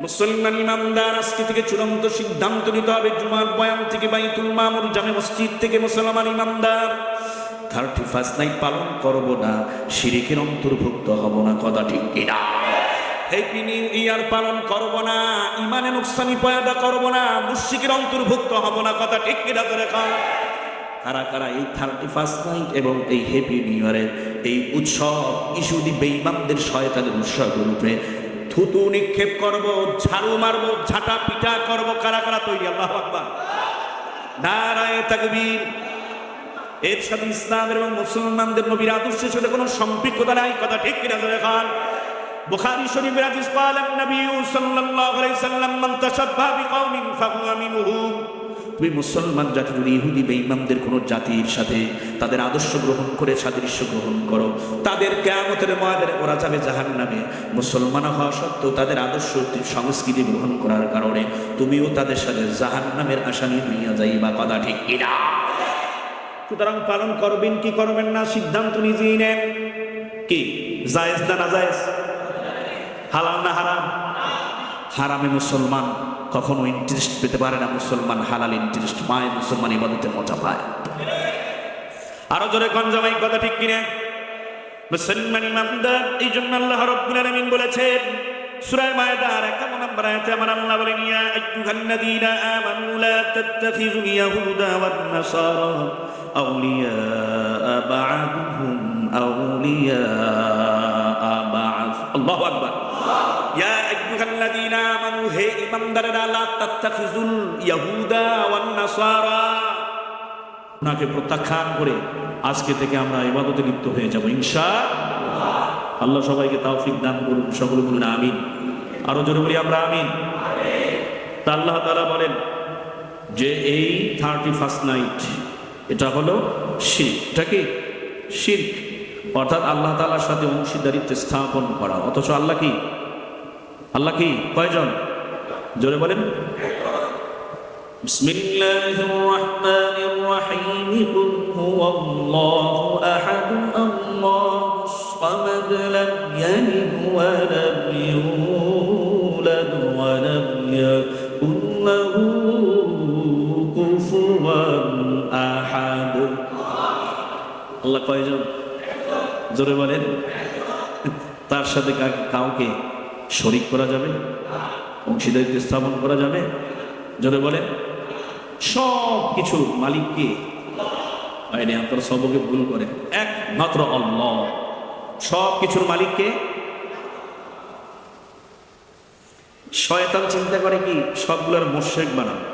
মুসলমান ইমানদার আজকে থেকে চূড়ান্ত সিদ্ধান্ত নিতে হবে, জুমার বয়ান থেকে বাইতুল মামুর জামে মসজিদ থেকে মুসলমান ইমানদার 31st নাইট পালন করব না, শিরকের অন্তর্ভুক্ত হব না। কথা ঠিক কিনা? হ্যাপি নিউ ইয়ার পালন করব না, ইমানে নুকসানি পয়দা করব না, মুশরিকের অন্তর্ভুক্ত হব না। কথা ঠিক কিনা? ধরে খাও। কারা কারা এই 31st নাইট এবং এই হ্যাপি নিউ ইয়ারের এই উৎসব ইহুদি বেঈমানদের শয়তানের উৎসব রূপে থুতু নিক্ষেপ করব, ঝাড়ু মারবো, ঝাঁটা পিটা করব? কারা কারা তৈরি? আল্লাহু আকবার, নারায়ে তাকবীর। এর সাথে ইসলামের এবং মুসলমানদের নবীর আদর্শের সাথে কোনো সম্পৃক্ততা নাই। কথা ঠিক কিনা? ধরে খান। বুখারী শরীফের হাদিস, قال النبي صلى الله عليه وسلم من تشبه بقوم فهو منهم। তুমি মুসলমান জাতি যদি ইহুদি বেঈমানদের কোন জাতির সাথে তাদের আদর্শ গ্রহণ করে সাদৃশ্য গ্রহণ করো, তাদের কিয়ামতের ময়দানে ওরা যাবে জাহান্নামে। মুসলমান হওয়া সত্ত্বেও তাদের আদর্শ সংস্কৃতি গ্রহণ করার কারণে তুমিও তাদের সাথে জাহান্নামের আসামি হইয়া যাইবা। কথা ঠিক কিনা? সুতরাং পালন করবেন কি করবেন না সিদ্ধান্ত নিজেই নেন। কি জায়েজ না নাজায়েজ, হালাল না হারাম? হারামে মুসলমান কখনো ইন্টারেস্ট পেতে পারে না, মুসলমান হালাল ইন্টারেস্ট পায়, মুসলমান ইবাদতে মজা পায়। আরো জোরে কোন জামাই? কথা ঠিক কিনা? মুসলমান ইমানদার। এই জন্য আল্লাহ রাব্বুল আলামিন বলেছেন সূরা মায়েদার 51 নম্বর আয়াতে আমার আল্লাহ বলেন, ইয়া আইয়ুহাল্লাযীনা আমানু লা তাত্তাখিযুল ইয়াহুদা ওয়ান নাসারা আউলিয়া বা'দুহুম আউলিয়া বা'দ। আল্লাহু আকবার। ইয়া আইয়ুহাল্লাযীনা আমানু, হে ঈমানদারেরা, লা তাত্তাখিযুল ইয়াহুদা ওয়ান নাসারা, ওনাকে প্রত্যাখ্যান করে আজকে থেকে আমরা ইবাদতে লিপ্ত হয়ে যাব ইনশাআল্লাহ। আল্লাহ সবাইকে তৌফিক দান করুন। সকলে বলুন আমিন। আরো জোরে বলি আমরা আমিন। তা আল্লাহ তাআলা বলেন যে এই 31st নাইট এটা হলো শিরক। এটা কি? শিরক, অর্থাৎ আল্লাহ তাআলার সাথে অংশীদারিত্ব স্থাপন করা। অথচ আল্লাহ কি? আল্লাহ কি? কয়জন? জোরে বলেন। বিসমিল্লাহির রাহমানির রাহিম। কুল হুয়াল্লাহু আহাদ আল্লাহুস সামাদ লাম ইয়ালিদ ওয়া লাম ইউলাদ ওয়া লাম ইয়াকুল লাহু কুফুওয়ান আহাদ। আল্লাহ কয়জন? জোরে বলেন। তার সাথে কাউকে শরীক করা যাবে? অংশীদারিত্ব স্থাপন করা যাবে? জোরে বলেন। সব কিছুর মালিক কে? আপনারা সবকে ভুল করেন, একমাত্র আল্লাহ। সব কিছুর মালিক কে? শয়তান চিন্তা করে কি সবগুলার মুশরিক বানাবো,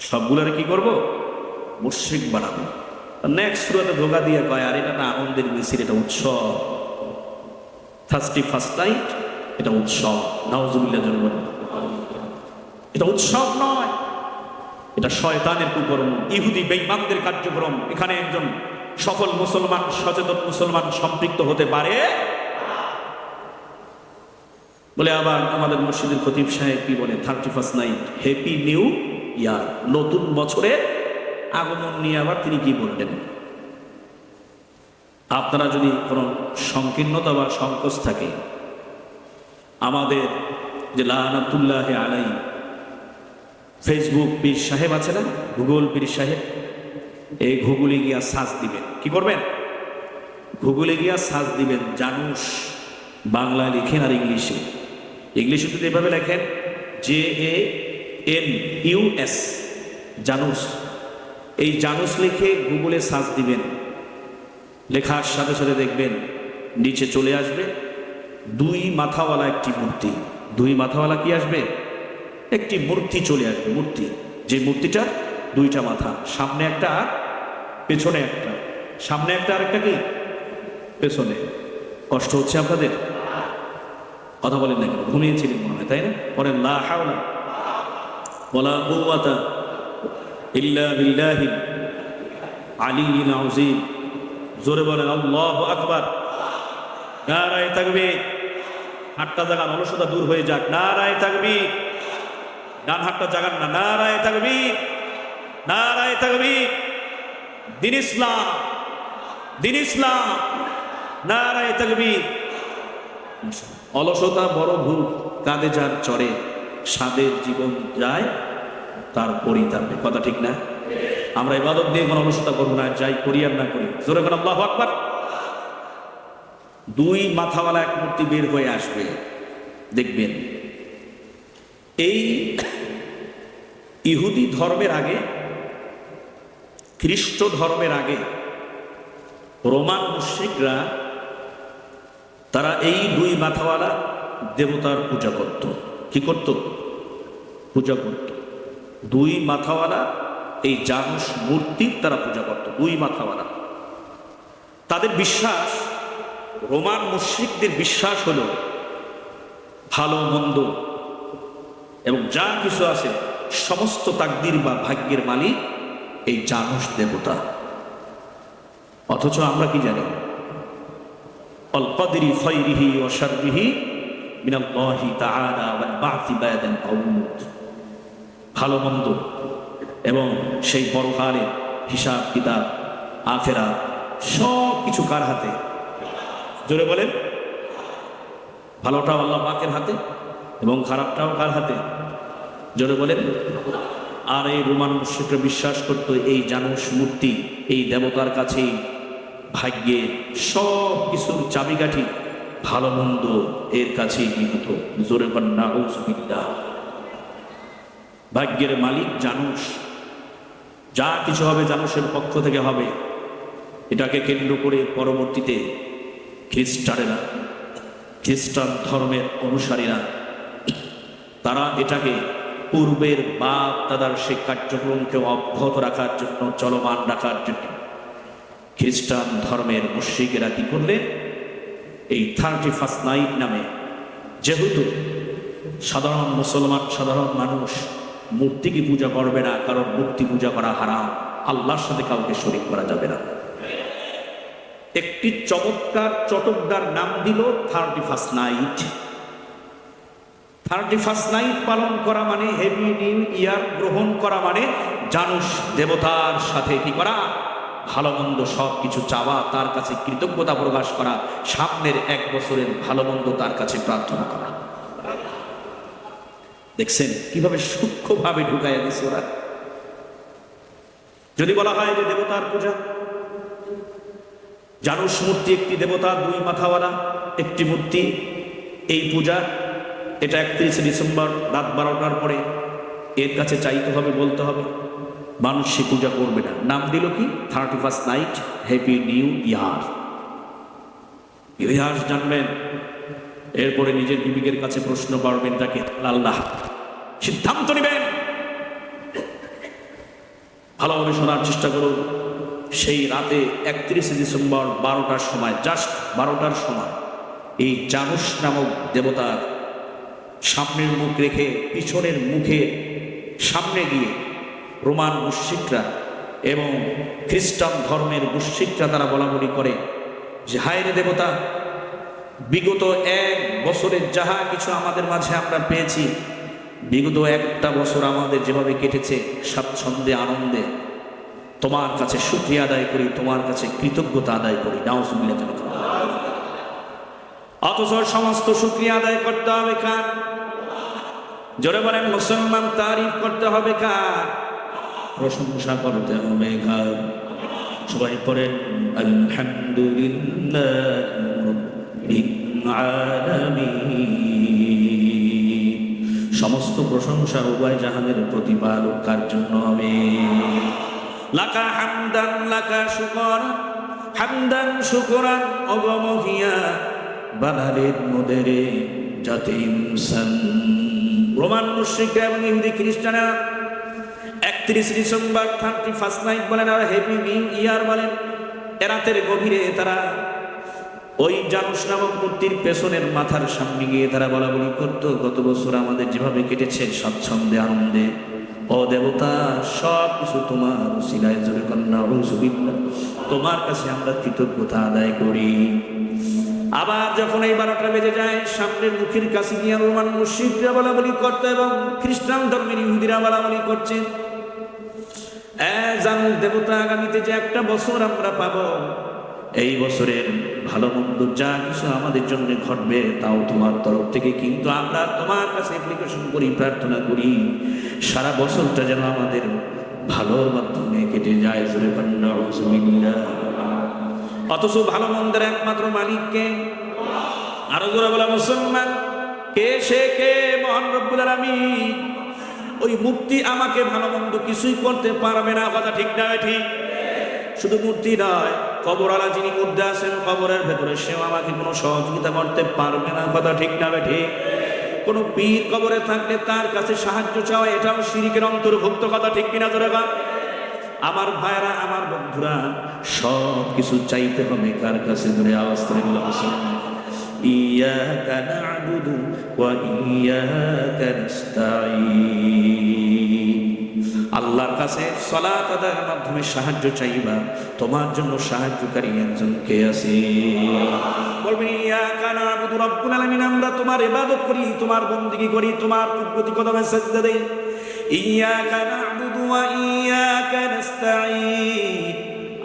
সবগুলার কি করব? মুশরিক বানাবো। নেক্সট সূরাতে ধোঁকা দিয়ে কয়, আর এটা না আনন্দের মিছিল, এটা উৎসব। 31st নাইট এটা উৎসব। নাউজুবিল্লাহ। জন্য এটা উৎসব নয়, এটা শয়তানের কুকর্ম, ইহুদি বেঈমানদের কার্যক্রম। এখানে একজন সফল মুসলমান, সচেতন মুসলমান সম্পৃক্ত হতে পারে বলে। আবার আমাদের মসজিদের খতিব সাহেব কি বলে? 31st night happy new year, নতুন বছরের আগমন নিয়ে আবার তিনি কি বললেন? আপনারা যদি কোনো সংকীর্ণতা বা সংকোচ থাকে, আমাদের যে লানাতুল্লাহ আলাইহি ফেসবুক পীর সাহেব আছে না, গুগল পীর সাহেব, এই গুগলে গিয়া সার্চ দিবেন। কি করবেন? গুগলে গিয়া সার্চ দিবেন জানুস, বাংলায় লিখেন আর ইংলিশে। ইংলিশে যদি এভাবে লেখেন JANUS, জানুস। এই জানুস লিখে গুগলে সার্চ দিবেন, লেখার সাথে সাথে দেখবেন নিচে চলে আসবে 2 মাথাওয়ালা একটি মূর্তি। 2 মাথাওয়ালা কি আসবে? একটি মূর্তি চলে আসবে। মূর্তি, যে মূর্তিটা 2টা মাথা, সামনে একটা আর পেছনে একটা। সামনে একটা আর একটা কি পেছনে। কষ্ট হচ্ছে আপনাদের? কথা বলেন না কেন? ঘুমিয়েছিলেন মনে হয়, তাই না? বলেন লা হাওলা ওয়ালা কুওয়াতা ইল্লা বিল্লাহিল আলিয়্যিল আযীম। জোরে বলেন আল্লাহু আকবার। নারায়ে তাকবীর। হাতটা জাগান, অলসতা দূর হয়ে যাক। নারায়ে তাকবীর। ডান হাতটা জাগান না। নারায়ে তাকবীর, নারায়ে তাকবীর। দিন ইসলাম, দিন ইসলাম। নারায়ে তাকবীর। অলসতা বড় ভুল। কাঁধে যার চড়ে, সাদের জীবন যায় তার পরিতাপে। কথা ঠিক না? আমরা ইবাদত দিয়ে কোনো অলসতা করবো না, যাই করি আর না করি। জোরে বলেন আল্লাহু আকবার। দুই মাথাওয়ালা এক মূর্তি বের হয়ে আসবে, দেখবেন। এই ইহুদি ধর্মের আগে, খ্রিস্ট ধর্মের আগে রোমান মুশরিকরা তারা এই দুই মাথাওয়ালা দেবতার পূজা করত। কি করত? পূজা করত। দুই মাথাওয়ালা এই জানুস মূর্তির তারা পূজা করত, দুই মাথাওয়ালা। তাদের বিশ্বাস, রোমান মুশরিকদের বিশ্বাস হলো ভালো মন্দ এবং যা কিছু আছে সমস্ত তাকদীর বা ভাগ্যের মালিক এই জানুস দেবতা। অথচ আমরা কি জানি? আল কদরি খায়রিহি ওয়া শাররিহি মিনাল্লাহি তাআলা ওয়াল বা'থি বা'দাল মাউত। ভালো মন্দ এবং সেই পরকালের হিসাব কিতাব, আখিরাত, সব কিছু কার হাতে? জোরে বলেন। ভালোটাও আল্লাহ পাকের হাতে এবং খারাপটাও কার হাতে? জোরে বলেন। আর এই রোমান মুশরিকরা বিশ্বাস করত এই জানুস মূর্তি, এই দেবতার কাছেই ভাগ্যের সব কিছুর চাবিকাঠি, ভালো মন্দ এর কাছেই নিহিত। জোরে বলেন নাউযুবিল্লাহ। ভাগ্যের মালিক জানুস, যা কিছু হবে জানুসের পক্ষ থেকে হবে। এটাকে কেন্দ্র করে পরবর্তীতে খ্রিস্টানেরা, খ্রিস্টান ধর্মের অনুসারীরা, তারা এটাকে পূর্বের বাপ দাদার সেই কার্যক্রমকে অব্যাহত রাখার জন্য, চলমান রাখার জন্য খ্রিস্টান ধর্মের মুশরিকেরা কি করলেন? এই 31st নাইট নামে, যেহেতু সাধারণ মুসলমান, সাধারণ মানুষ মূর্তিকে পূজা করবে না, কারণ মূর্তি পূজা করা হারাম, আল্লাহর সাথে কাউকে শরীক করা যাবে না। একটি চমৎকার চটকদার নাম দিল 31st নাইট। 31st নাইট পালন করা মানে হ্যাপি নিউ ইয়ার গ্রহণ করা মানে জানুস দেবতার সাথে কি করা? ভালো মন্দ সব কিছু চাওয়া, তার কাছে কৃতজ্ঞতা প্রকাশ করা, সামনের 1 বছরের ভালো মন্দ তার কাছে প্রার্থনা করা। দেখছেন কিভাবে সূক্ষ্মভাবে ঢুকাইয়া দিছে ওরা। যদি বলা হয় যে দেবতার পূজা, জানুস মূর্তি একটি দেবতা, দুই মাথাওয়ালা একটি মূর্তি, এই পূজা এটা 31 ডিসেম্বর রাত 12টার পরে এর কাছে চাইতে হবে, বলতে হবে। মানুষ সে পূজা করবে না। নাম দিল কি? 31st night, happy new year. ইতিহাস জানবেন, এরপরে নিজের বিবেকের কাছে প্রশ্ন করবেন, তাকে আল্লাহ সিদ্ধান্ত নেবেন। ভালোভাবে শোনার চেষ্টা করুন। সেই রাতে 31 ডিসেম্বর 12টার সময়, জাস্ট 12টার সময়, এই জানুস নামক দেবতার সামনের মুখ রেখে পিছনের মুখে সামনে গিয়ে রোমান মুশরিকরা এবং খ্রিস্টান ধর্মের মুশরিকরা তারা বলাবলি করে যে হায় রে দেবতা, বিগত 1 বছরের যাহা কিছু আমাদের মাঝে আমরা পেয়েছি, বিগত 1টা বছর আমাদের যেভাবে কেটেছে স্বাচ্ছন্দ্যে আনন্দে, তোমার কাছে শুকরিয়া আদায় করি, তোমার কাছে কৃতজ্ঞতা আদায় করি। নাউযুবিল্লাহ। অথচ সমস্ত শুকরিয়া আদায় করতে হবে কার? জোরে বলেন মুসলমান, তারিফ করতে হবে কার? প্রশংসা করতে হবে কার? সবাই পড়েন আলহামদুলিল্লাহ রাব্বিল আলামিন। সমস্ত প্রশংসা উভয় জাহানের প্রতিপালক কার জন্য হবে? লাকা হামদান লাকা শুকর, হামদান শুকরান অগমহিয়া বানারের মোদেরে জাতে ইনসান। রোমান মুশরিকরা এবং ইহুদি খ্রিস্টানেরা 31 ডিসেম্বর 31st নাইট বলেন আর হ্যাপি নিউ ইয়ার বলেন, রাতের গভীরে তারা ওই জানুস নামক মূর্তির পেছনের মাথার সামনে গিয়ে তারা বলা বলি করতো, গত বছর আমাদের যেভাবে কেটেছে স্বচ্ছন্দে আনন্দে, ও দেবতা সব কিছু তোমার উসিলায়, জোরে কন্যা নাউযুবিল্লাহ, তোমার কাছে আমরা কৃতজ্ঞতা আদায় করি। আবার যখন এই 12টা বেজে যায়, সামনের মুখের কাছে গিয়ে রোমান মুশরিকরা বলা বলি করতো এবং খ্রিস্টান ধর্মের ইহুদিরা বলা বলি করছে, জানুস দেবতা আগামীতে যে 1টা বছর আমরা পাবো, এই বছরের ভালো মন্দ যা কিছু আমাদের জন্য ঘটবে তাও তোমার তরফ থেকে, কিন্তু আমরা তোমার কাছে অ্যাপ্লিকেশন করি, প্রার্থনা করি সারা বছরটা যেন আমাদের ভালোর মাধ্যমে কেটে যায়। জোরে কন্যা অথচ ভালো মন্দের একমাত্র মালিককে, আরো জোরে বলা মুসলমান কে, সে কে? মহান রব্বুল আলামিন। ওই মূর্তি আমাকে ভালো মন্দ কিছুই করতে পারবে না, কথা ঠিক না ঠিক? শুধু মূর্তি নয়, কবরওয়ালা যিনি মধ্যে আছেন কবরের ভেতরে, সেও আমাকে কোনো সহযোগিতা করতে পারবে না, কথা ঠিক না ঠিক? কোনো পীর কবরে থাকলে তার কাছে সাহায্য চাওয়া এটাও শিরকের অন্তর্ভুক্ত, কথা ঠিক কিনা জোরে বল? আমার ভাইরা, আমার বন্ধুরা, সব কিছু চাইতে হবে কার কাছে? ধরে আওয়াজ করে বলা মুসলমান, ইয়াকা না'বুদু ওয়া ইয়াকা নাস্তাঈন। আল্লাহর কাছে সালাত আদায়ের মাধ্যমে সাহায্য চাইবা, তোমার জন্য সাহায্যকারী একজন কে আছে? বলবেন ইয়াকা না'বুদু, রব্বুল আলামিন আমরা তোমার ইবাদত করি, তোমার বন্দেগী করি, তোমার প্রতি কদমে সিজদা দেই। ইয়াকা না'বুদু ওয়া ইয়াকা নাস্তাঈন,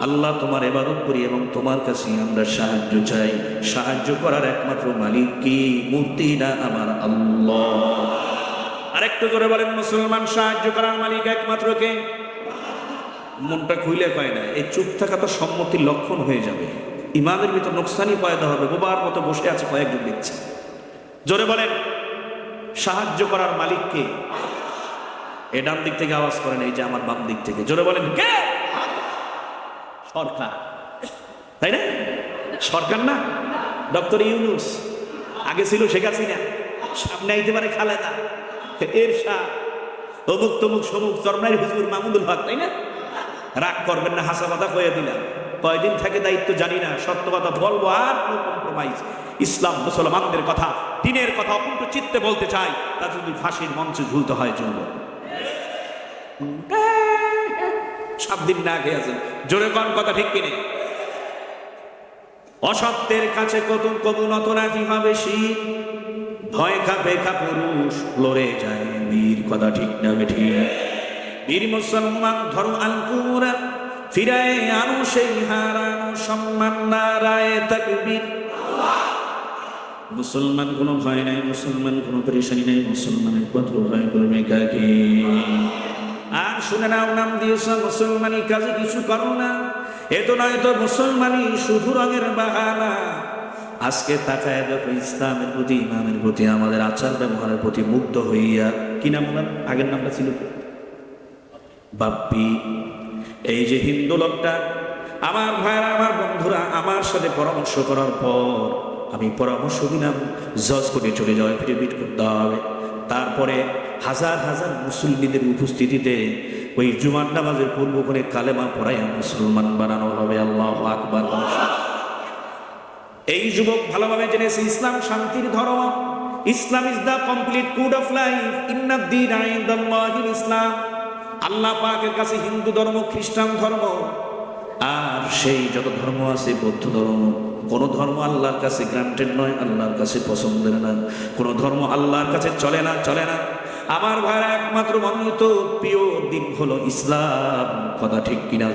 আল্লাহ তোমার ইবাদত করি এবং তোমার কাছে আমরা সাহায্য চাই। সাহায্য করার একমাত্র মালিক কি? মূর্তি না, আমার আল্লাহ। আরেকটু জোরে বলেন মুসলমান, সাহায্য করার মালিক একমাত্র কে? মনটা খুইলে কয় না, এই চুপ থাকা তো সম্মতির লক্ষণ হয়ে যাবে, ইমানের ভিতর নোকসানি পয়দা হবে। বোবার মতো বসে আছে কয়েকজন দেখছে। জোরে বলেন সাহায্য করার মালিক কে? এ ডান দিক থেকে আওয়াজ করেন, এই যে আমার বাম দিক থেকে। জোরে বলেন কে? সরকার, তাই না? সরকার না, ডক্টর ইউনূস, আগে ছিল শেখ হাসিনা, সামনে আইতে পারে খালেদা, এরশাদ, অমুক তমুক সমুক, চরমনাইর হুজুর মাহমুদুল হক, তাই না? রাগ করবেন না, হাসা কথা কয়ে দিলাম। কয়দিন থাকে দায়িত্ব জানি না, সত্য কথা বলবো, আর নো কম্প্রোমাইজ। ইসলাম মুসলমানদের কথা, দিনের কথা অকুণ্ঠ চিত্তে বলতে চাই, তা যদি ফাঁসির মঞ্চে ঝুলতে হয় চলবো। 7 দিন না খেয়ে আছেন, জোরে কোন কথা ঠিক কিনে? অসত্যের কাছে কত কবু নত নাকি হবে শীত, ভয় কাঁপে পুরুষ লড়ে যায় বীর, কথা ঠিক না বেঠি? বীর মুসলমান ধরো আল কুরআন, ফিরায় আনো সেই হারানো সম্মান, নারায়ে তাকবীর। মুসলমান কোনো ভয় নাই, মুসলমান কোনো পরেশানি নাই, মুসলমানের কত ভয় করবে কাকে? আর শুনে নাও, নাম দিয়েছ মুসলমানি, কাজে কিছু করো না, এ তো নয় তো মুসলমানি শুধু রঙের বাহানা। আজকে তাকায় দেখো ইসলামের প্রতি, ইমামের প্রতি, আমাদের আচার ব্যবহারের প্রতি মুগ্ধ হইয়া, কি নাম ওনার আগের নামটা ছিল? বাপ্পি। এই যে হিন্দু লোকটা, আমার ভাইরা, আমার বন্ধুরা, আমার সাথে পরামর্শ করার পর আমি পরামর্শ দিলাম জজ কোর্টে চলে যাওয়া, এফিডেভিট করতে হবে। তারপরে হাজার হাজার মুসল্লিদের উপস্থিতিতে ওই জুমার নামাজের পূর্ব করে কালেমা পড়াইয়া মুসলমান বানানো হবে। আল্লাহু আকবার। এই যুবক ভালোভাবে জেনেছে ইসলাম শান্তির ধর্ম, Islam is the complete code of life, ইন্নাদ দীনা ইনদাল্লাহিল ইসলাম। আল্লাহ পাকের কাছে হিন্দু ধর্ম, খ্রিস্টান ধর্ম, আর সেই যত ধর্ম আছে, বৌদ্ধ ধর্ম, কোন ধর্ম আল্লাহর কাছে গ্রান্টেড নয়, আল্লাহর কাছে পছন্দের না, কোন ধর্ম আল্লাহর কাছে চলে না, চলে না। আমার ভাইরা, একমাত্র মনোনীত প্রিয় দিন হলো ইসলাম, কথা ঠিক কিনা?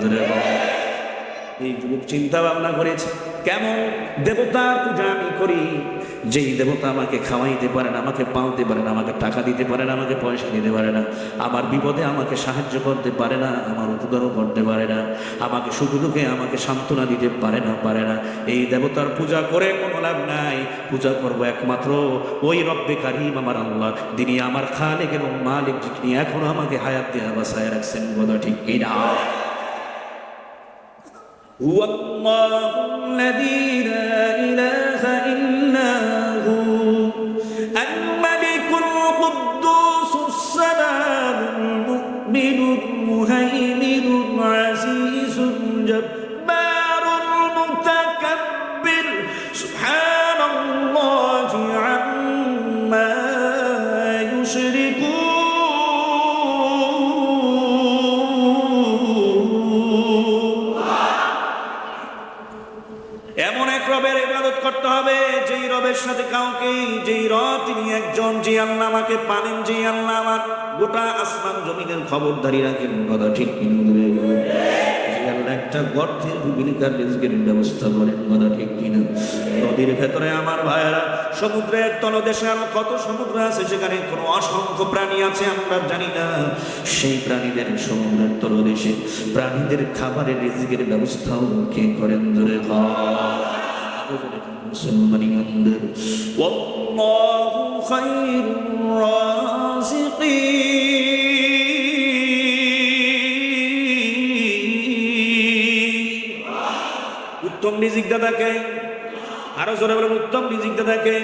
এই যুবক চিন্তা ভাবনা করেছে, কেমন দেবতার পূজা আমি করি, যেই দেবতা আমাকে খাওয়াইতে পারে না, আমাকে পালতে পারে না, আমাকে টাকা দিতে পারে না, আমাকে পয়সা দিতে পারে না, আমার বিপদে আমাকে সাহায্য করতে পারে না, আমার উপকারও করতে পারে না, আমাকে সুখ দুঃখে আমাকে সান্ত্বনা দিতে পারে না, এই দেবতার পূজা করে কোনো লাভ নাই। পূজা করবো একমাত্র ওই রব্বে কারিম, আমার আল্লাহ, যিনি আমার খালেক এবং মালিক, যিনি এখনো আমাকে হায়াত দিয়ে বাঁচায় রাখছেন, কথা ঠিক কিনা? هو الله الذي لا إله إلا هو الملك القدوس السلام المؤمن المهيمن العزيز الجبار المتكبر سبحان الله عما يشركون। এমন এক রবের ইবাদত করতে হবে যেই রবের সাথে কাউকে, যেই রব তিনি একজন, যে আল্লাহ আমাকে পানেন, যে আল্লাহ আমার গোটা আসমান জমিনের খবরদারি রাখেন, কথা ঠিক কিনা? আল্লাহ একটা গর্তের ভূমিকার রিজকের ব্যবস্থা করেন, কথা ঠিক কিনা? নদীর ভেতরে আমার ভাইয়েরা, সমুদ্রের তলদেশে আরো কত সমুদ্র আছে, সেখানে কোনো অসংখ্য প্রাণী আছে আমরা জানি না। সেই প্রাণীদের সমুদ্রের তলদেশে প্রাণীদের খাবারের রিজকের ব্যবস্থাও কে করেন? ধরে মুসলমান ইমানদার, ওয়াল্লাহু খায়রুর রাযিকিন। উত্তম রিজিক দাতাকে, আরো জোরে বলেন উত্তম রিজিক দাতাকে।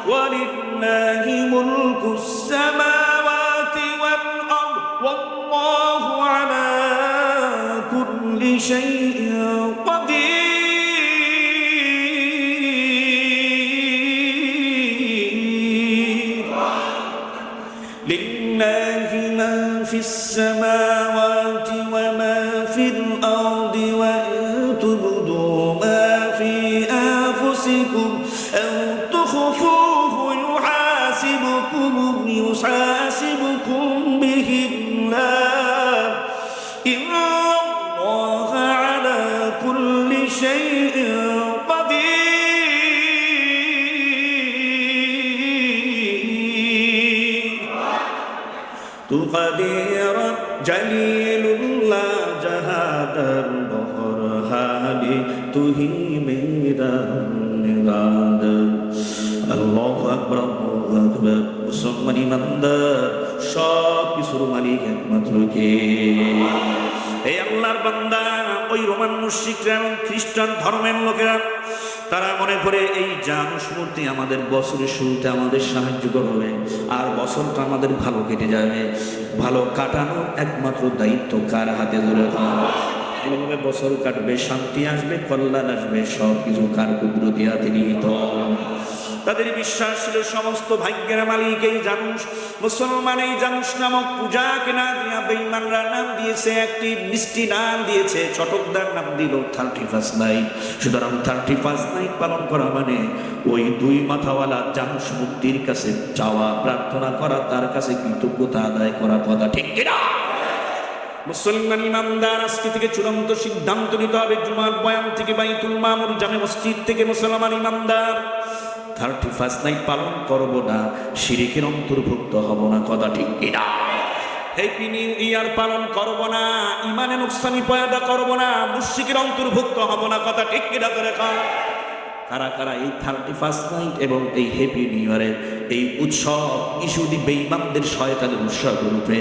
ওয়ালিল্লাহি মুলকুস সামাওয়াতি ওয়াল আরদ ওয়াল্লাহু আলা কুল্লি শাইইন কাদির। লিল্লাহি মা ফিস সামাওয়াতি ওয়া মা ফিল আরদি ওয়া তুবদু মা ফি আনফুসিকুম আও তুখফুহু يحاسبكم به الله إن الله على كل شيء قدير. تقدير جليل الله جهادا بحرها তুহি মেরা নিগাদ। আল্লাহু আকবার, আল্লাহু আকবার। মুসলমান ইমানদার, সব কিছুর মালিক একমাত্র কে? এই আল্লাহর বান্দা। ওই রোমান মুশরিকরা এবং খ্রিস্টান ধর্মের লোকেরা তারা মনে করে এই জানুস মূর্তি আমাদের বছরের শুরুতে আমাদের সাহায্য করবে, আর বছরটা আমাদের ভালো কেটে যাবে। ভালো কাটানোর একমাত্র দায়িত্ব কার হাতে? ধরে ভালোভাবে বছর কাটবে, শান্তি আসবে, কল্যাণ আসবে, সব কিছু কার কুদরতি হাতে নিহিত। তাদের বিশ্বাস ছিল সমস্ত ভাগ্যের মালিক এই জানুস। মুসলমান এই জানুস নামক পূজাকে না দিয়া বেঈমানরা নাম দিয়েছে, একটি মিষ্টি নাম দিয়েছে, চটকদার নাম দিল 31 নাইট। সুতরাং 31 নাইট পালন করা মানে ওই দুই মাথাওয়ালা জানুস মূর্তির কাছে চাওয়া, প্রার্থনা করা, তার কাছে কৃতজ্ঞতা আদায় করা, কথা ঠিক কিনা? মুসলমান ইমানদার, আজকে থেকে চূড়ান্ত সিদ্ধান্ত নিতে হবে, জুমার বয়ান থেকে বাইতুল মামুর জামে মসজিদ থেকে মুসলমান ইমানদার 31 নাইট পালন করব না, শিরকের অন্তর্ভুক্ত হব না, কথা ঠিক কিনা? হ্যাপি নিউ ইয়ার পালন করব না, ইমানে নুকসানি পয়দা করব না, মুশরিকের অন্তর্ভুক্ত হব না, কথা ঠিক কিনা? ধরে খাও। কারা কারা এই 31 নাইট এবং এই হ্যাপি নিউ ইয়ারের এই উৎসব ইহুদি বেঈমানদের শয়তানের উৎসব রূপে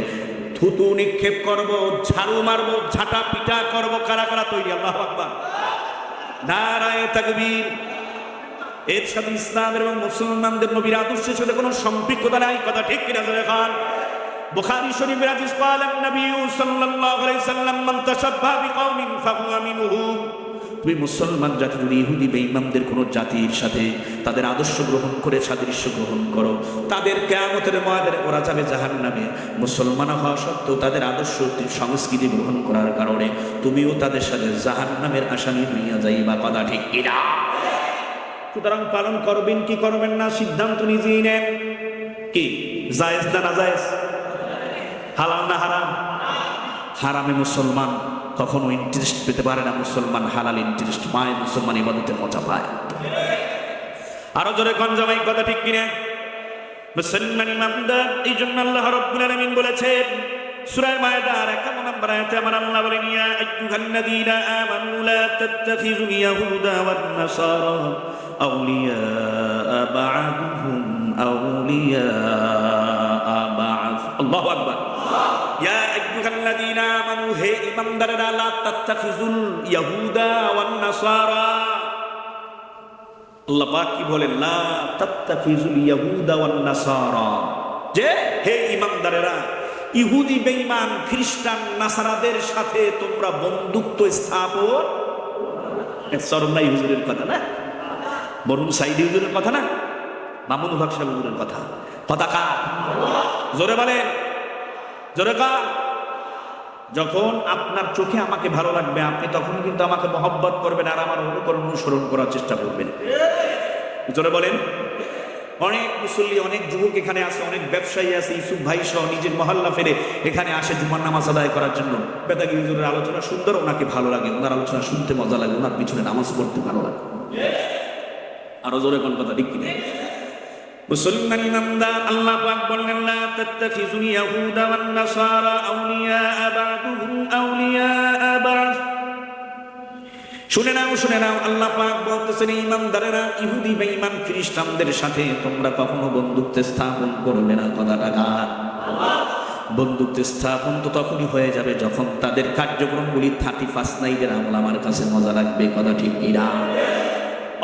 থুতু নিক্ষেপ করব, ঝাড়ু মারবো, ঝাঁটা পিটা করব, কারা কারা তৈরি? আল্লাহু আকবার, নারায়ে তাকবীর। এর সাথে ইসলামের এবং মুসলমানদের নবীর আদর্শের সাথে কোনো সম্পৃক্ততা নাই, কথা ঠিক কিনা? ধরে খান। বুখারী শরীফের হাদিস, قال النبي صلى الله عليه وسلم من تشبه بقوم فهو منهم। তুমি মুসলমান জাতি যদি ইহুদি বেঈমানদের কোন জাতির সাথে তাদের আদর্শ গ্রহণ করে সাদৃশ্য গ্রহণ করো, তাদের কিয়ামতের ময়দানে ওরা যাবে জাহান্নামে। মুসলমান হওয়া সত্ত্বেও তাদের আদর্শ সংস্কৃতি গ্রহণ করার কারণে তুমিও তাদের সাথে জাহান্নামের আসামি হইয়া যাইবা, কথা ঠিক কিনা? সুতরাং পালন করবেন কি করবেন না সিদ্ধান্ত নিজেই নেন। কি জায়েজ না নাজায়েজ, হালাল না হারাম? হারামে মুসলমান কখনো ইন্টারেস্ট পেতে পারে না, মুসলমান হালাল ইন্টারেস্ট পায়, মুসলমান ইবাদতে মজা পায়। আরো জোরে কোন জামাই, কথা ঠিক কিনা? মুসলমান ইমানদার। এই জন্য আল্লাহ রাব্বুল আলামিন বলেছেন সূরা মায়েদার 51 নম্বর আয়াতে আমার আল্লাহ বলেন, ইয়া আইয়ুহাল্লাযীনা আমানু লা তাত্তাখিযুল ইয়াহুদা ওয়ান নাসারা আউলিয়া বা'দুহুম আউলিয়া বা'দ। আল্লাহু আকবার। ইয়া আইয়ুহাল্লাযীনা আমানু, হে ঈমানদাররা, লা তাত্তাখিযুল ইয়াহুদা ওয়ান নাসারা। আল্লাহ পাক কি বলেন? লা তাত্তাখিযুল ইয়াহুদা ওয়ান নাসারা, যে হে ঈমানদাররা, ইহুদি বেঈমান খ্রিস্টান নাসারাদের সাথে তোমরা বন্ধুত্ব স্থাপন। সরমলাই হুজুরের কথা না, বরুণ সাইদি হুজুরের কথা না, মামুন হক সাহেব হুজুরের কথা। কথা কার? জোরে বলেন, জোরে কার? যখন আপনার চোখে আমাকে ভালো লাগবে, আপনি তখন কিন্তু আমাকে মহব্বত করবেন আর আমার অনুকরণ অনুসরণ করার চেষ্টা করবেন। জোরে বলেন। অনেক মুসল্লি, অনেক যুবক এখানে আসে, অনেক ব্যবসায়ী আছে, ইউসুফ ভাই সহ নিজের মহল্লা ফেরে এখানে আসে জুমার নামাজ আদায় করার জন্য। বেদাগিরি হুজুরের আলোচনা সুন্দর, ওনাকে ভালো লাগে, ওনার আলোচনা শুনতে মজা লাগে, ওনার পিছনে নামাজ পড়তে ভালো লাগে। আরো জোরে কোন কথা ঠিক কিনা? মুসলমান ইমানদার, আল্লাহ পাক বললেন লা তাত্তাখিযুল ইয়াহুদা ওয়ান নাসারা আউলিয়া বা'দুহুম আউলিয়া বা'দ। শুনে নাও, আল্লাহ পাক বলতেছেন ইমানদারেরা, ইহুদি বেঈমান খ্রিস্টানদের সাথে তোমরা কখনো বন্ধুত্ব স্থাপন করবে না। কথাটা কার? বন্ধুত্ব স্থাপন তো তখনই হয়ে যাবে যখন তাদের কার্যক্রমগুলি 31 নাইটের আমল আমার কাছে মজা লাগবে। কথা ঠিক কিনা?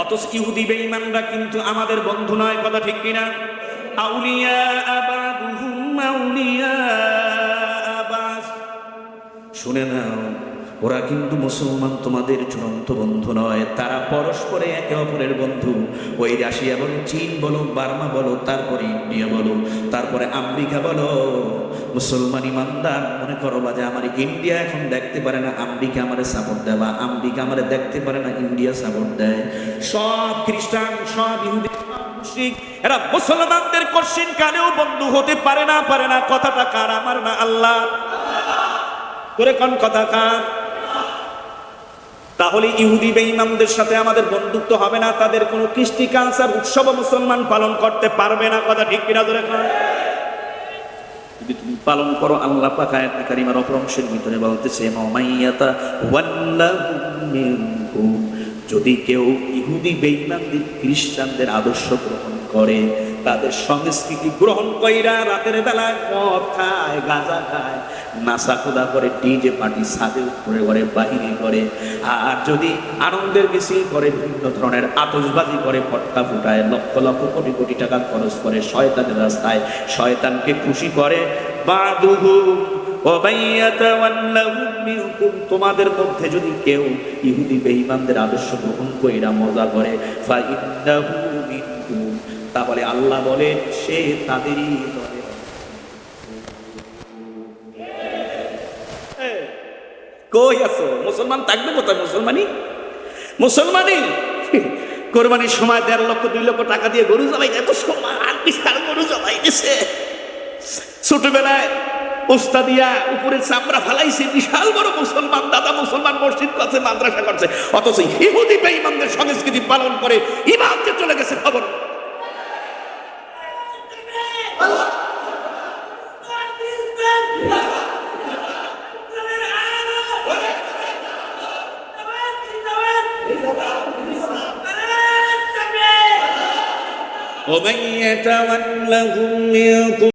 অথচ ইহুদি বেঈমানরা কিন্তু আমাদের বন্ধু নয়। কথা ঠিক কিনা? আউলিয়া বা'দুহুম আউলিয়া বা'দ। শুনে নাও, ওরা কিন্তু মুসলমান তোমাদের চূড়ান্ত বন্ধু নয়, তারা পরস্পরে একে অপরের বন্ধু। ওই রাশিয়া বলো, চীন বলো, বার্মা বলো, তারপরে ইন্ডিয়া বলো, তারপরে আমেরিকা বলো। মুসলমান ইমানদার মনে করো বা যে আমার ইন্ডিয়া এখন দেখতে পারে না আমেরিকা আমারে সাপোর্ট দেয়, বা আমেরিকা আমারে দেখতে পারে না ইন্ডিয়া সাপোর্ট দেয়। সব খ্রিস্টান, সব ইহুদি, মুশরিক, এরা মুসলমানদের কঠিন কালেও বন্ধু হতে পারে না। কথাটা কার? আমার না আল্লাহ? করে কোন কথা কার? তাহলে ইহুদি বেঈমানদের সাথে আমাদের বন্ধুত্ব হবে না, তাদের কোনো কৃষ্টি কালচার উৎসব মুসলমান পালন করতে পারবে না। কথা ঠিক কিনা? ধরে যদি তুমি পালন করো, আল্লাহ পাক আয়াতে কারিমার অপর অংশের ভিতরে বলতেছে মাইয়াতা ওয়াল্লাহু মিনকুম, যদি কেউ ইহুদি বেঈমানদের খ্রিস্টানদের আদর্শ গ্রহণ করে, তাদের সংস্কৃতি গ্রহণ কইরা রাতের বেলায় মদ খায়, গাঁজা খায়, নাচা খোদা করে, ডিজে পার্টি ছাদে উপরে করে, বাহিরে করে, আর যদি আনন্দের মিছিল করে, বিভিন্ন ধরনের আতশবাজি করে, পটকা ফুটায়, লক্ষ লক্ষ কোটি কোটি টাকা খরচ করে শয়তানের রাস্তায়, শয়তানকে খুশি করে, বা'দুহুম ওয়া মাইয়াতাওয়াল্লাহুম মিনকুম, তোমাদের মধ্যে যদি কেউ ইহুদি বেঈমানদের আদর্শ গ্রহণ কইরা মজা করে, ফাইন্নাহু মিনকুম, তাহলে আল্লাহ বলেন সে তাদেরই দলে। কই আছো? মুসলমান থাকবে কোথায়? মুসলমানই কোরবানির সময় 1.5 লক্ষ 2 লক্ষ টাকা দিয়ে গরু জবাই দেয়, মুসলমান 8 বিশাল গরু জবাই দিছে। ছোটবেলায় ওস্তাদিয়া উপরে চামড়া ফালাইছে, বিশাল বড় মুসলমান দাদা, মুসলমান মসজিদ করছে, মাদ্রাসা করছে, অথচ ইহুদি বেঈমানদের সংস্কৃতি পালন করে ইমান যে চলে গেছে খবর। ومن يتولهم منكم